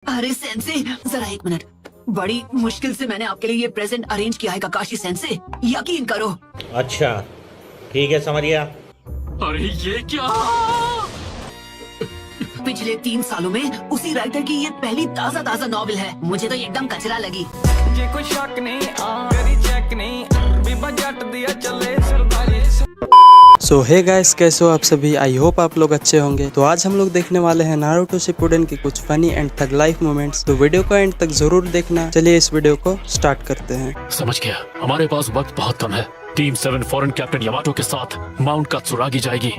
अरे सेंसे, जरा एक मिनट। बड़ी मुश्किल से मैंने आपके लिए ये प्रेजेंट अरेंज किया है काकाशी सेंसे, यकीन करो। अच्छा ठीक है समरिया। अरे ये क्या? पिछले 3 सालों में उसी राइटर की ये पहली ताज़ा नॉवेल है। मुझे तो एकदम कचरा लगी। जे कोई शक नहीं करी चेक नहीं बीबा जट दिया चले सरदारी। सो हे गाइस, कैसे हो आप सभी? आई होप आप लोग अच्छे होंगे। तो आज हम लोग देखने वाले हैं नारुतो शिपुडेन की कुछ funny and tug life moments. तो वीडियो को एंड तक जरूर देखना। चलिए इस वीडियो को स्टार्ट करते हैं। समझ गया, हमारे पास वक्त बहुत कम है। टीम 7 फॉरेन कैप्टन यामाटो के साथ माउंट कात्सुरागी जाएगी।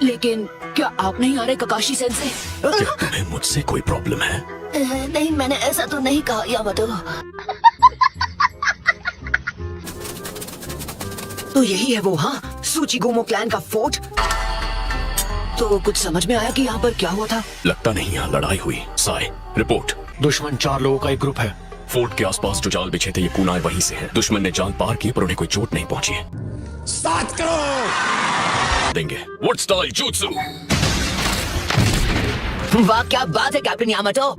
लेकिन क्या आप नहीं आ रहे काकाशी सेंसे? क्या तुम्हें मुझसे कोई प्रॉब्लम है? नहीं, मैंने ऐसा तो नहीं कहा यामाटो। तो यही है वो, हाँ, सूचिगोमो क्लैन का फोर्ट। तो कुछ समझ में आया कि यहाँ पर क्या हुआ था? लगता नहीं यहाँ लड़ाई हुई। साई रिपोर्ट, दुश्मन 4 लोगों का एक ग्रुप है। फोर्ट के आसपास जो जाल बिछे थे ये कुनाएं वहीं से हैं। दुश्मन ने जाल पार की पर उन्हें कोई चोट नहीं पहुंची है। स्टार्ट करो। देंगे व्हाट स्टाइल जुत्सु। वाह, क्या बात है कैप्टन यामाटो।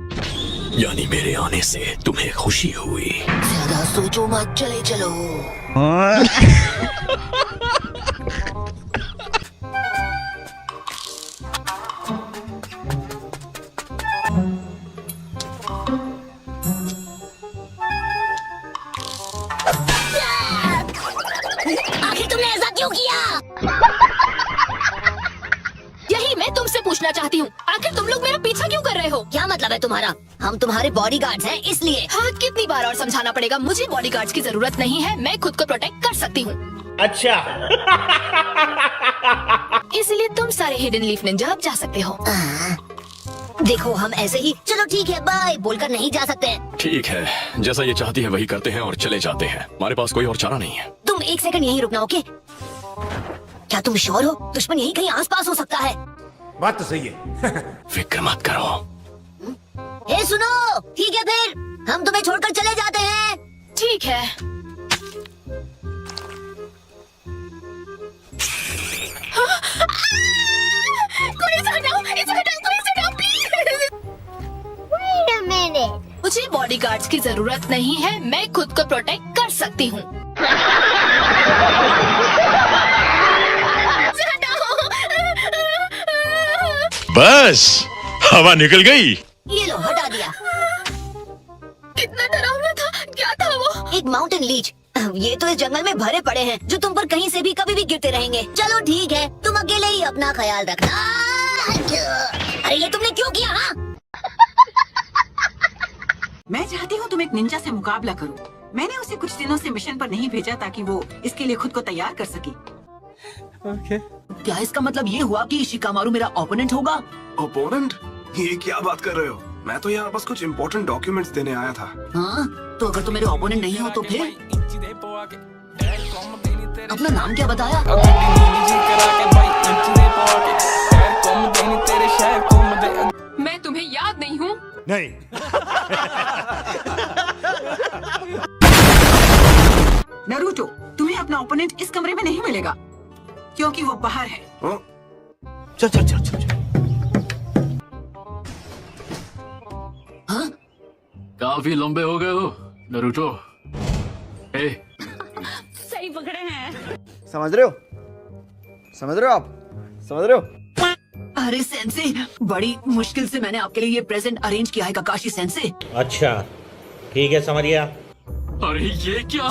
यानी मेरे आने से तुम्हें खुशी हुई? ज्यादा सोचो मत, चले चलो। आखिर तुमने ऐसा क्यों किया? यही मैं तुमसे पूछना चाहती हूँ, आखिर तुम लोग मेरा पीछा क्यों कर रहे हो? क्या मतलब है तुम्हारा? हम तुम्हारे बॉडीगार्ड्स हैं इसलिए। हाँ, कितनी बार और समझाना पड़ेगा? मुझे बॉडीगार्ड्स की जरूरत नहीं है, मैं खुद को प्रोटेक्ट कर सकती हूँ। अच्छा इसलिए तुम सारे हिडन लीफ निंजा अब जा सकते हो। देखो हम ऐसे ही चलो ठीक है बाय बोलकर नहीं जा सकते। ठीक है, जैसा ये चाहती है वही करते हैं और चले जाते हैं। हमारे पास कोई और चारा नहीं है। तुम 1 सेकंड यहीं रुकना, ओके? क्या तुम श्योर हो? दुश्मन यहीं कहीं आसपास हो सकता है। बात तो सही है। फिक्र मत करो। ए सुनो, ठीक है फिर हम तुम्हें छोड़कर चले जाते हैं। ठीक है। कोई इसे हटाओ, कोई इसे हटाओ, प्लीज। मुझे बॉडीगार्ड्स की जरूरत नहीं है, मैं खुद को प्रोटेक्ट कर सकती हूँ। इसे हटाओ। बस हवा निकल गई। ये लो हटा दिया। कितना डरावना था, क्या था वो? एक माउंटेन लीच। ये तो इस जंगल में भरे पड़े हैं जो तुम पर कहीं से भी कभी भी गिरते रहेंगे। चलो ठीक है, तुम अकेले ही अपना ख्याल रखना। अरे ये तुमने क्यों किया? हाँ? मैं चाहती हूँ तुम एक निंजा से मुकाबला करो। मैंने उसे कुछ दिनों से मिशन पर नहीं भेजा ताकि वो इसके लिए खुद को तैयार कर सके। क्या इसका मतलब ये हुआ कि शिकामारू मेरा ओपोनेंट होगा? ओपोनेंट? ये क्या बात कर रहे हो? मैं तो यहाँ बस कुछ इम्पोर्टेंट डॉक्यूमेंट्स देने आया था। हाँ, तो अगर तुम मेरे ओपोनेंट नहीं हो तो फिर? अपना नाम क्या बताया? मैं तुम्हें याद नहीं हूँ? नहीं। नरूटो, तुम्हें अपना ओपोनेंट इस कमरे में नहीं मिलेगा क्योंकि वो बाहर है। चल चल चल चल। हाँ? काफी लंबे हो गए हो नारुतो। सही पकड़े हैं। समझ रहे हो? समझ रहे हो आप? समझ रहे हो? अरे सेंसे, बड़ी मुश्किल से मैंने आपके लिए ये प्रेजेंट अरेंज किया है काकाशी सेंसे। अच्छा ठीक है समरिया। अरे ये क्या?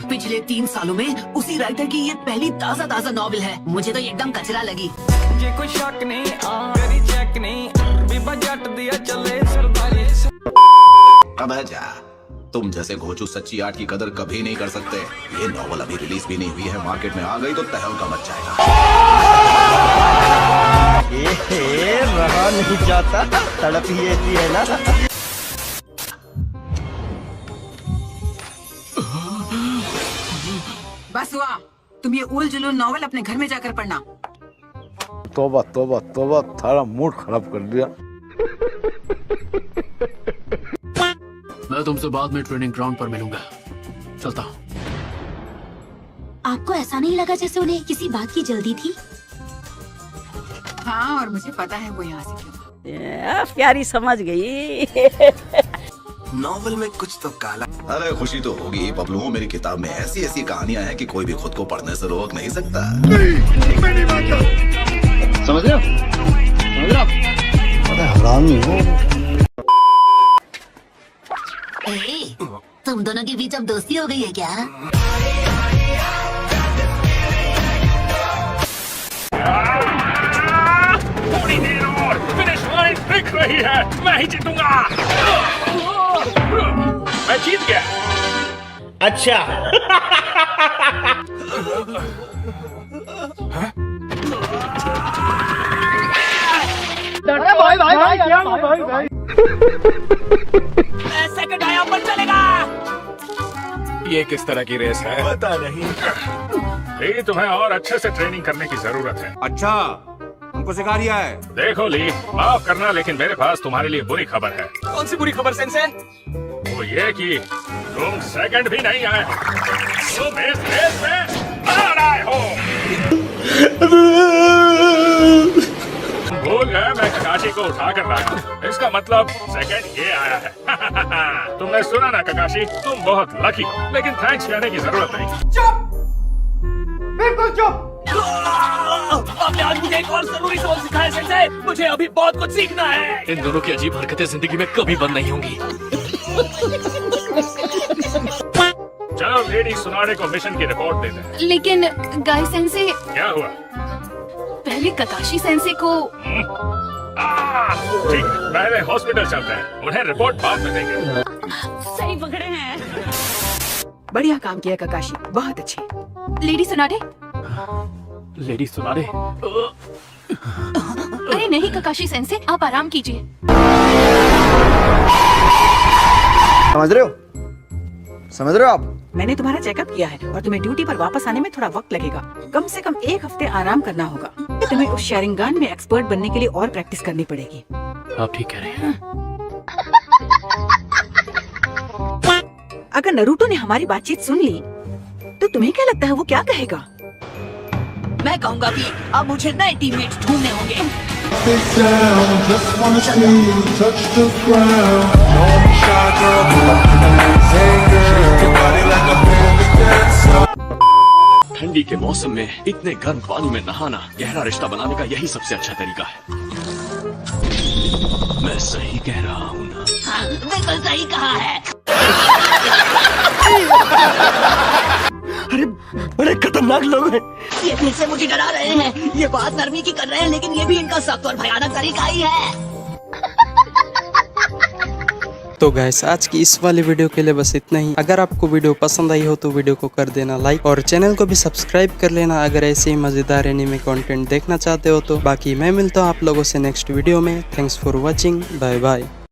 पिछले 3 सालों में उसी राइटर की ये पहली ताज़ा नॉवेल है। मुझे तो एकदम कचरा लगी। जे कोई शक नहीं करी चेक नहीं बीबा जट दिया चले सरदारी। अबे जा, तुम जैसे घोचू सच्ची आर्ट की कदर कभी नहीं कर सकते। ये नॉवल अभी रिलीज भी नहीं हुई है, मार्केट में आ गई तो तहलका मच जाएगा। रहा नहीं जाता, तड़प ही ऐसी है ना। बस हुआ, तुम ये उल जुलूल नॉवल अपने घर में जाकर पढ़ना। तौबा तौबा तौबा, थारा मूड खराब कर दिया। मैं तुमसे बाद में ट्रेनिंग ग्राउंड पर मिलूंगा। चलता हूँ। आपको ऐसा नहीं लगा जैसे उन्हें किसी बात की जल्दी थी? हाँ, और मुझे पता है वो यहाँ से क्यों। प्यारी समझ गई। नॉवल में कुछ तो काला। अरे खुशी तो होगी पपलू, मेरी किताब में ऐसी ऐसी कहानियां हैं कि कोई भी खुद को पढ़ने से रोक नहीं सकता। समझ रहे हो? समझ रहे हो? अरे हरामी हो। तुम दोनों के बीच अब दोस्ती हो गई है क्या? थोड़ी देर और फिनिश लाइन दिख रही है, मैं ही जीतूंगा। मैं जीत गया। अच्छा। सेकंड आया पर चलेगा। ये किस तरह की रेस है? पता नहीं। ली, तुम्हें और अच्छे से ट्रेनिंग करने की जरूरत है। अच्छा, हमको सिखा दिया है। देखो ली, माफ करना लेकिन मेरे पास तुम्हारे लिए बुरी खबर है। कौन सी बुरी खबर सेंसे? वो ये कि तुम सेकंड भी नहीं आए हो, तुम इस रेस में हार आए हो। भूल गए मैं ककाशी को उठा कर लाया, इसका मतलब सेकंड ये आया है। तुमने सुना ना ककाशी, तुम बहुत लकी हो, लेकिन थैंक्स कहने की जरूरत नहीं। चुप, बिल्कुल चुप। आपने आज मुझे एक और जरूरी सबक सिखाया सेंसे, मुझे अभी बहुत कुछ सीखना है। इन दोनों की अजीब हरकतें जिंदगी में कभी बंद नहीं होंगी। चलो लेडी सुनारे को मिशन की रिपोर्ट देते हैं। लेकिन गाय सेंसे, क्या हुआ? पहले ककाशी सेंसे को। ठीक, पहले हॉस्पिटल चलते हैं, उन्हें रिपोर्ट बाद में देंगे। सही पकड़े हैं। बढ़िया काम किया ककाशी, बहुत अच्छे। लेडी सुनारे। लेडी सुनारे? अरे नहीं ककाशी सेंसे, आप आराम कीजिए। समझ रहे हो? समझ रहे हो आप? मैंने तुम्हारा चेकअप किया है और तुम्हें ड्यूटी पर वापस आने में थोड़ा वक्त लगेगा। कम से कम 1 हफ्ते आराम करना होगा। तुम्हें उस शेयरिंग गन में एक्सपर्ट बनने के लिए और प्रैक्टिस करनी पड़ेगी। आप ठीक कह रहे हैं। अगर नरूटो ने हमारी बातचीत सुन ली तो तुम्हें क्या लगता है वो क्या कहेगा? मैं कहूँगा कि अब मुझे नए टीममेट्स ढूंढने होंगे। ठंडी के मौसम में इतने गर्म पानी में नहाना गहरा रिश्ता बनाने का यही सबसे अच्छा तरीका है। मैं सही कह रहा हूँ ना? हाँ, बिल्कुल सही कहा है। बड़े खतरनाक लोग हैं। ये फिर से मुझे डरा रहे हैं। ये बात नरमी की कर रहे हैं, लेकिन ये भी इनका सख्त और भयानक तरीका ही है। तो गाइस आज की इस वाली वीडियो के लिए बस इतना ही। अगर आपको वीडियो पसंद आई हो तो वीडियो को कर देना लाइक और चैनल को भी सब्सक्राइब कर लेना अगर ऐसे ही मजेदार एनीमे कंटेंट देखना चाहते हो तो। बाकी मैं मिलता हूँ आप लोगों से नेक्स्ट वीडियो में। Thanks for watching, bye bye.